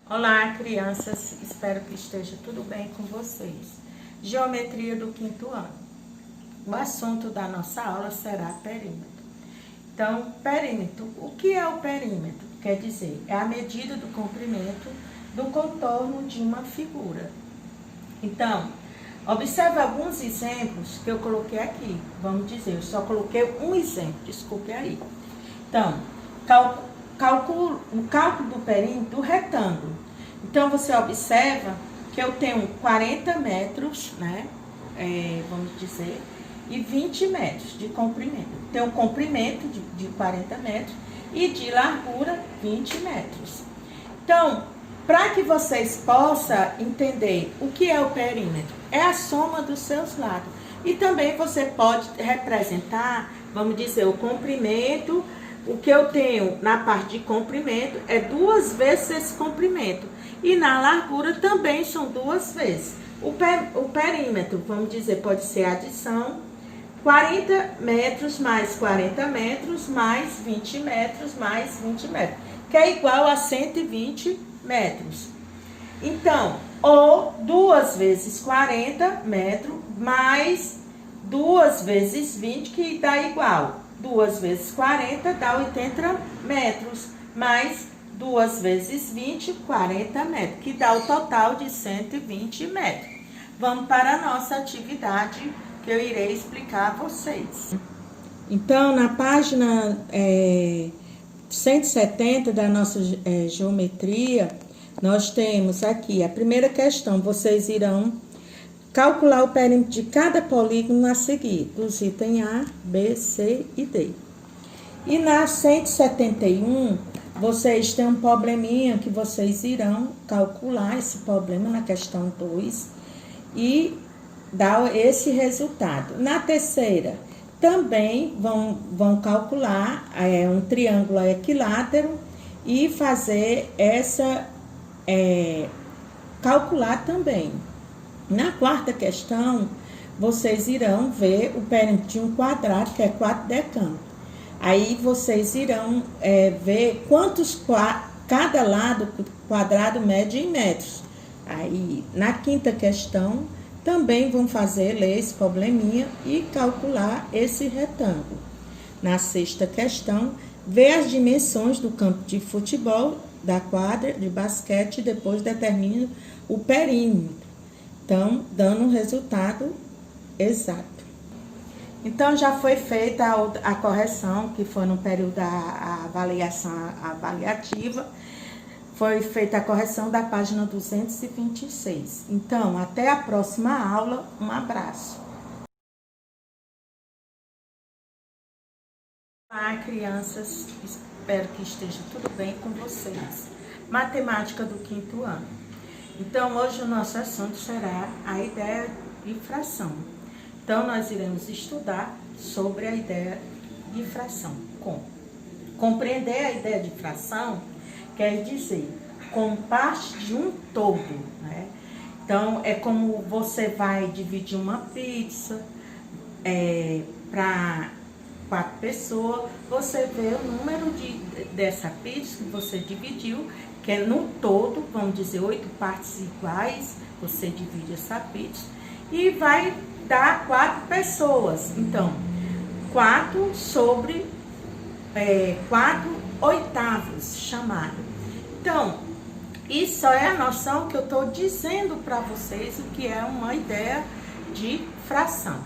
Olá, crianças, espero que esteja tudo bem com vocês. Geometria do quinto ano. O assunto da nossa aula será perímetro. Então, perímetro, o que é o perímetro? Quer dizer, é a medida do comprimento do contorno de uma figura. Então, observe alguns exemplos que eu coloquei aqui. Vamos dizer, eu só coloquei um exemplo, desculpe aí. Então, o cálculo do perímetro do retângulo. Então, você observa que eu tenho 40 metros, né? Vamos dizer, e 20 metros de comprimento. Tem um comprimento de 40 metros e de largura 20 metros. Então, para que vocês possam entender o que é o perímetro, é a soma dos seus lados. E também você pode representar, vamos dizer, o comprimento. O que eu tenho na parte de comprimento é 2 vezes esse comprimento. E na largura também são 2 vezes. O perímetro, vamos dizer, pode ser adição. 40 metros mais 40 metros mais 20 metros mais 20 metros. Que é igual a 120 metros. Então, ou 2 vezes 40 metros mais 2 vezes 20, que dá igual. 2 vezes 40 dá 80 metros, mais 2 vezes 20, 40 metros, que dá o total de 120 metros. Vamos para a nossa atividade, que eu irei explicar a vocês. Então, na página 170 da nossa geometria, nós temos aqui a primeira questão. Vocês irão calcular o perímetro de cada polígono a seguir, dos itens A, B, C e D. E na 171, vocês têm um probleminha que vocês irão calcular esse problema na questão 2 e dar esse resultado. Na terceira, também vão calcular um triângulo equilátero e fazer calcular também. Na quarta questão, vocês irão ver o perímetro de um quadrado, que é 4 decâmetros. Aí, vocês irão ver quantos cada lado quadrado mede em metros. Aí, na quinta questão, também vão ler esse probleminha e calcular esse retângulo. Na sexta questão, ver as dimensões do campo de futebol, da quadra de basquete, e depois determina o perímetro. Então, dando um resultado exato. Então, já foi feita a correção, que foi no período da avaliação avaliativa. Foi feita a correção da página 226. Então, até a próxima aula. Um abraço. Olá, crianças. Espero que esteja tudo bem com vocês. Matemática do quinto ano. Então, hoje o nosso assunto será a ideia de fração. Então, nós iremos estudar sobre a ideia de fração. Compreender a ideia de fração quer dizer como parte de um todo, né? Então, é como você vai dividir uma pizza para 4 pessoas, você vê o número dessa pizza que você dividiu, que é no todo, vamos dizer, 8 partes iguais, você divide essa pizza e vai dar 4 pessoas. Então, 4 sobre 4 oitavos, chamado. Então, isso é a noção que eu estou dizendo para vocês, o que é uma ideia de fração.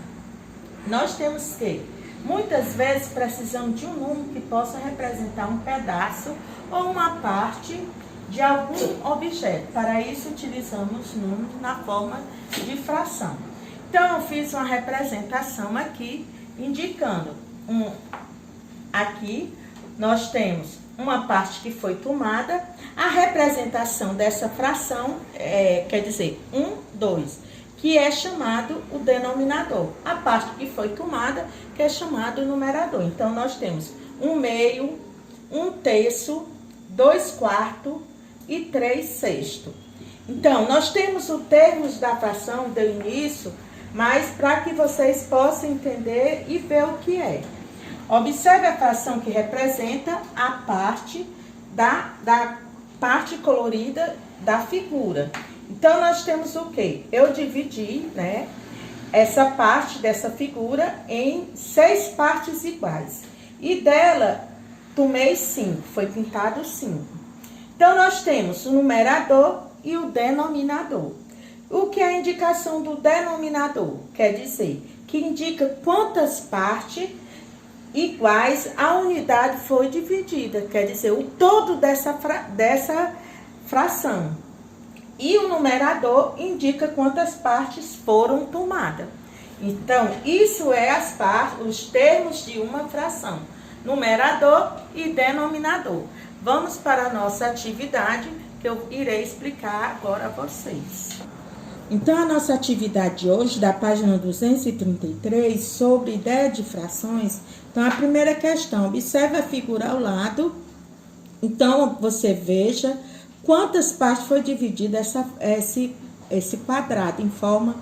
Nós temos que, muitas vezes, precisamos de um número que possa representar um pedaço ou uma parte de algum objeto. Para isso, utilizamos números na forma de fração. Então, eu fiz uma representação aqui, indicando aqui nós temos uma parte que foi tomada. A representação dessa fração quer dizer 1, 2, que é chamado o denominador. A parte que foi tomada, que é chamado o numerador. Então, nós temos 1/2, 1/3, 2/4 e 3/6. Então, nós temos os termos da fração do início, mas para que vocês possam entender e ver o que é. Observe a fração que representa a parte da parte colorida da figura. Então, nós temos o quê? Eu dividi, né, essa parte dessa figura em 6 partes iguais. E dela, tomei 5, foi pintado 5. Então, nós temos o numerador e o denominador. O que é a indicação do denominador? Quer dizer, que indica quantas partes iguais a unidade foi dividida. Quer dizer, o todo dessa fração. E o numerador indica quantas partes foram tomadas. Então, isso é os termos de uma fração. Numerador e denominador. Vamos para a nossa atividade, que eu irei explicar agora a vocês. Então, a nossa atividade de hoje, da página 233, sobre ideia de frações. Então, a primeira questão, observe a figura ao lado. Então, você veja quantas partes foi dividido esse quadrado em forma.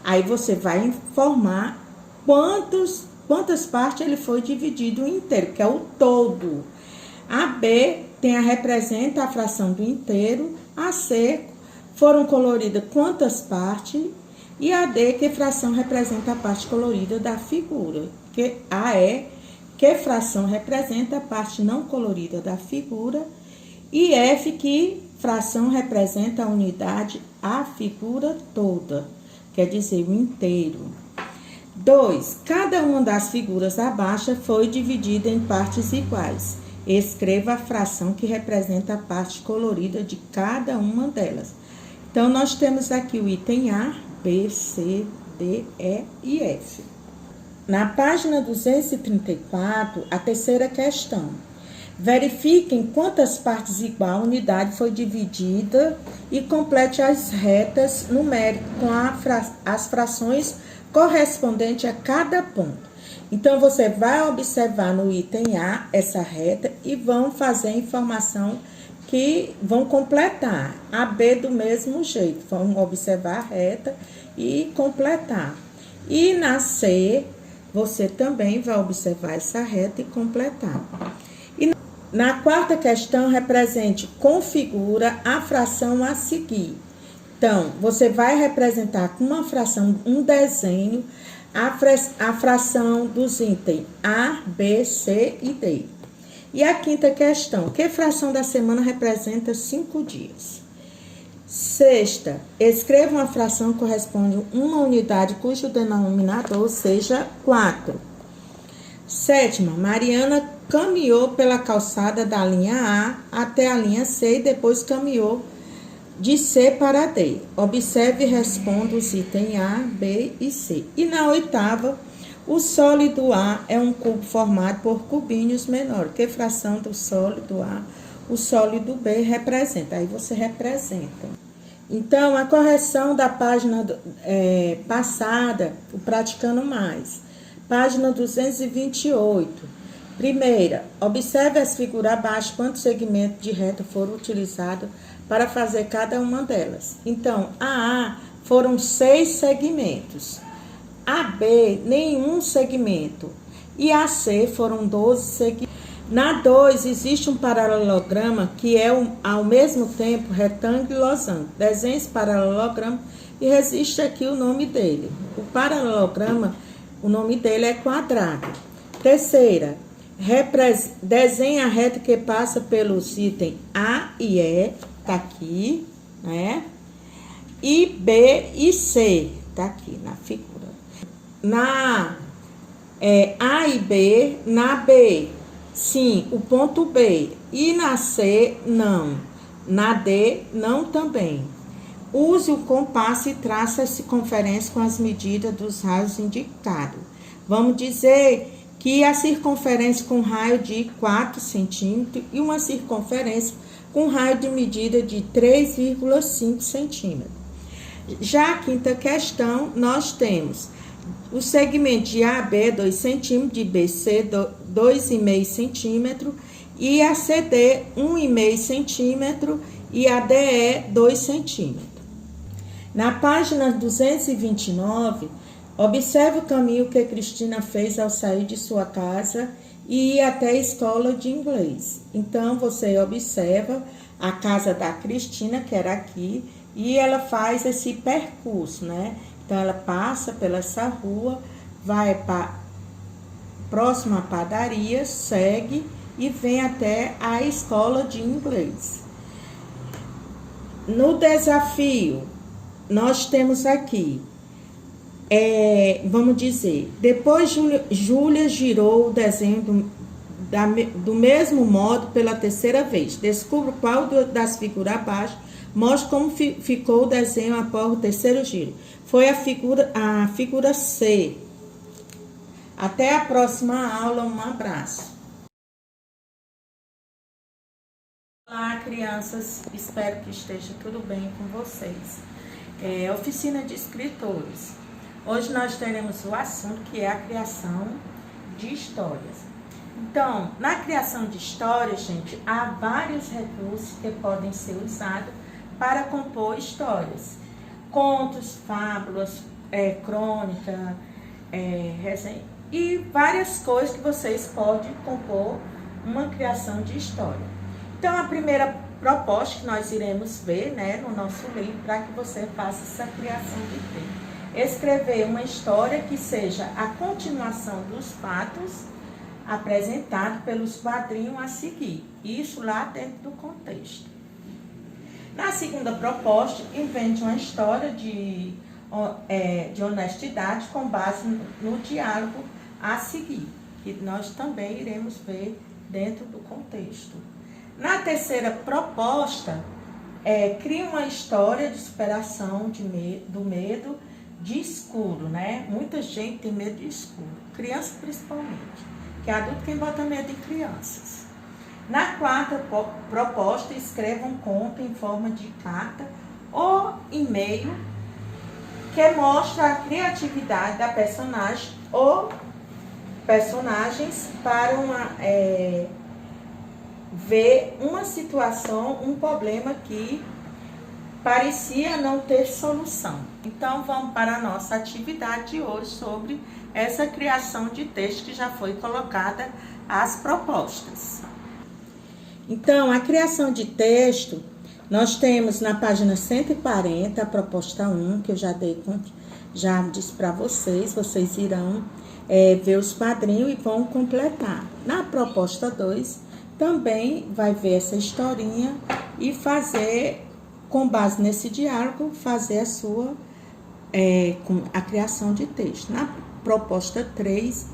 Aí, você vai informar quantas partes ele foi dividido inteiro, que é o todo. A B representa a fração do inteiro. A C foram coloridas quantas partes. E a D, que fração representa a parte colorida da figura. A E, que fração representa a parte não colorida da figura. E F, que fração representa a unidade, a figura toda, quer dizer, o inteiro. 2. Cada uma das figuras abaixo foi dividida em partes iguais. Escreva a fração que representa a parte colorida de cada uma delas. Então, nós temos aqui o item A, B, C, D, E e F. Na página 234, a terceira questão. Verifiquem quantas partes igual a unidade foi dividida e complete as retas numéricas com as frações correspondentes a cada ponto. Então, você vai observar no item A essa reta e vão fazer a informação que vão completar. A B do mesmo jeito, vão observar a reta e completar. E na C, você também vai observar essa reta e completar. E na quarta questão, represente, configura a fração a seguir. Então, você vai representar com uma fração, um desenho, a fração dos itens A, B, C e D. E a quinta questão, que fração da semana representa 5 dias? Sexta, escreva uma fração que corresponde a uma unidade cujo denominador seja 4. Sétima, Mariana caminhou pela calçada da linha A até a linha C e depois caminhou de C para D. Observe e responda os itens A, B e C. E na oitava, o sólido A é um cubo formado por cubinhos menores. Que fração do sólido A o sólido B representa? Aí você representa. Então, a correção da página passada, o Praticando Mais. Página 228. Primeira, observe as figuras abaixo, quantos segmentos de reta foram utilizados para fazer cada uma delas. Então, a foram 6 segmentos. A B, nenhum segmento. E a C foram 12 segmentos. Na 2, existe um paralelograma que é, ao mesmo tempo, retângulo e losango. Desenhe esse paralelograma e resiste aqui o nome dele. O paralelograma, o nome dele é quadrado. Terceira, desenhe a reta que passa pelos itens A e E, tá aqui, né? E B e C, tá aqui na figura. Na A e B, na B, sim, o ponto B. E na C, não. Na D, não também. Use o compasso e traça a circunferência com as medidas dos raios indicados. Vamos dizer que a circunferência com raio de 4 centímetros e uma circunferência com raio de medida de 3,5 centímetros. Já a quinta questão, nós temos o segmento de AB 2 centímetros, de BC 2,5 centímetros e a CD 1,5 centímetro e a DE 2 centímetros. Na página 229, observe o caminho que Cristina fez ao sair de sua casa e ir até a escola de inglês. Então, você observa a casa da Cristina, que era aqui, e ela faz esse percurso, né? Então, ela passa pela essa rua, vai para próxima à padaria, segue e vem até a escola de inglês. No desafio, nós temos aqui, vamos dizer, depois Júlia girou o desenho do mesmo modo pela terceira vez. Descubra qual das figuras abaixo, mostre como ficou o desenho após o terceiro giro. Foi a figura C. Até a próxima aula, um abraço. Olá, crianças, espero que esteja tudo bem com vocês. Oficina de escritores. Hoje nós teremos o assunto que é a criação de histórias. Então, na criação de histórias, gente, há vários recursos que podem ser usados para compor histórias. Contos, fábulas, crônica, resenha, e várias coisas que vocês podem compor uma criação de história. Então, a primeira proposta que nós iremos ver, né, no nosso livro, para que você faça essa criação de texto. Escrever uma história que seja a continuação dos fatos apresentados pelos quadrinhos a seguir. Isso lá dentro do contexto. Na segunda proposta, invente uma história de honestidade com base no diálogo a seguir, que nós também iremos ver dentro do contexto. Na terceira proposta, cria uma história de superação do medo de escuro, né? Muita gente tem medo de escuro, criança principalmente, que é adulto quem bota medo em crianças. Na quarta proposta, escreva um conto em forma de carta ou e-mail que mostra a criatividade da personagem ou personagens para ver uma situação, um problema que parecia não ter solução. Então, vamos para a nossa atividade de hoje sobre essa criação de texto que já foi colocada as propostas. Então, a criação de texto, nós temos na página 140, a proposta 1, que eu já disse para vocês irão ver os quadrinhos e vão completar. Na proposta 2, também vai ver essa historinha e fazer, com base nesse diálogo, fazer a criação de texto. Na proposta 3,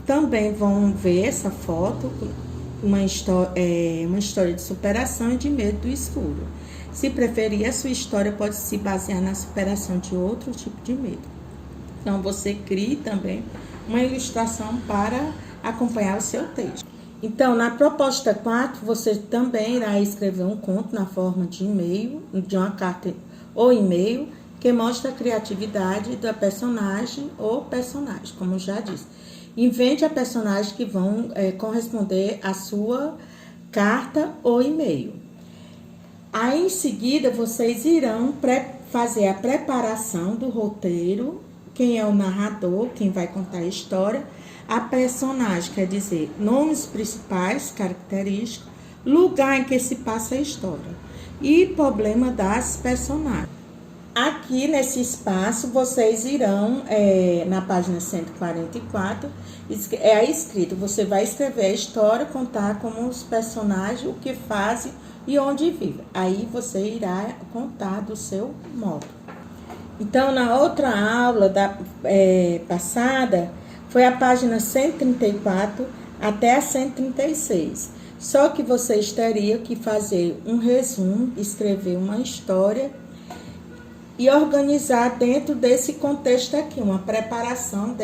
também vão ver essa foto, uma história de superação e de medo do escuro. Se preferir, a sua história pode se basear na superação de outro tipo de medo. Então, você crie também uma ilustração para acompanhar o seu texto. Então, na proposta 4, você também irá escrever um conto na forma de e-mail, de uma carta ou e-mail, que mostra a criatividade da personagem ou personagem, como eu já disse. Invente a personagem que vão corresponder à sua carta ou e-mail. Aí, em seguida, vocês irão fazer a preparação do roteiro, quem é o narrador, quem vai contar a história, a personagem, quer dizer, nomes principais, característicos, lugar em que se passa a história e problema das personagens. Aqui nesse espaço, vocês irão, na página 144, escrito, você vai escrever a história, contar como os personagens, o que fazem e onde vivem. Aí você irá contar do seu modo. Então, na outra aula passada, foi a página 134 até a 136. Só que vocês teriam que fazer um resumo, escrever uma história e organizar dentro desse contexto aqui, uma preparação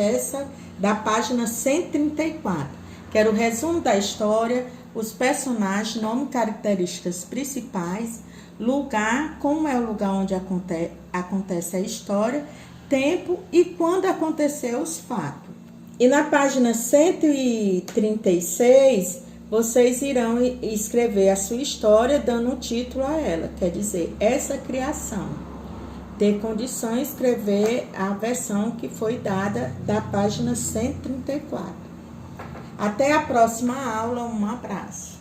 da página 134, que era o resumo da história, os personagens, nome, características principais, lugar, como é o lugar onde acontece a história, tempo e quando aconteceu os fatos. E na página 136, vocês irão escrever a sua história dando um título a ela, quer dizer, essa criação. Ter condição de escrever a versão que foi dada da página 134. Até a próxima aula, um abraço.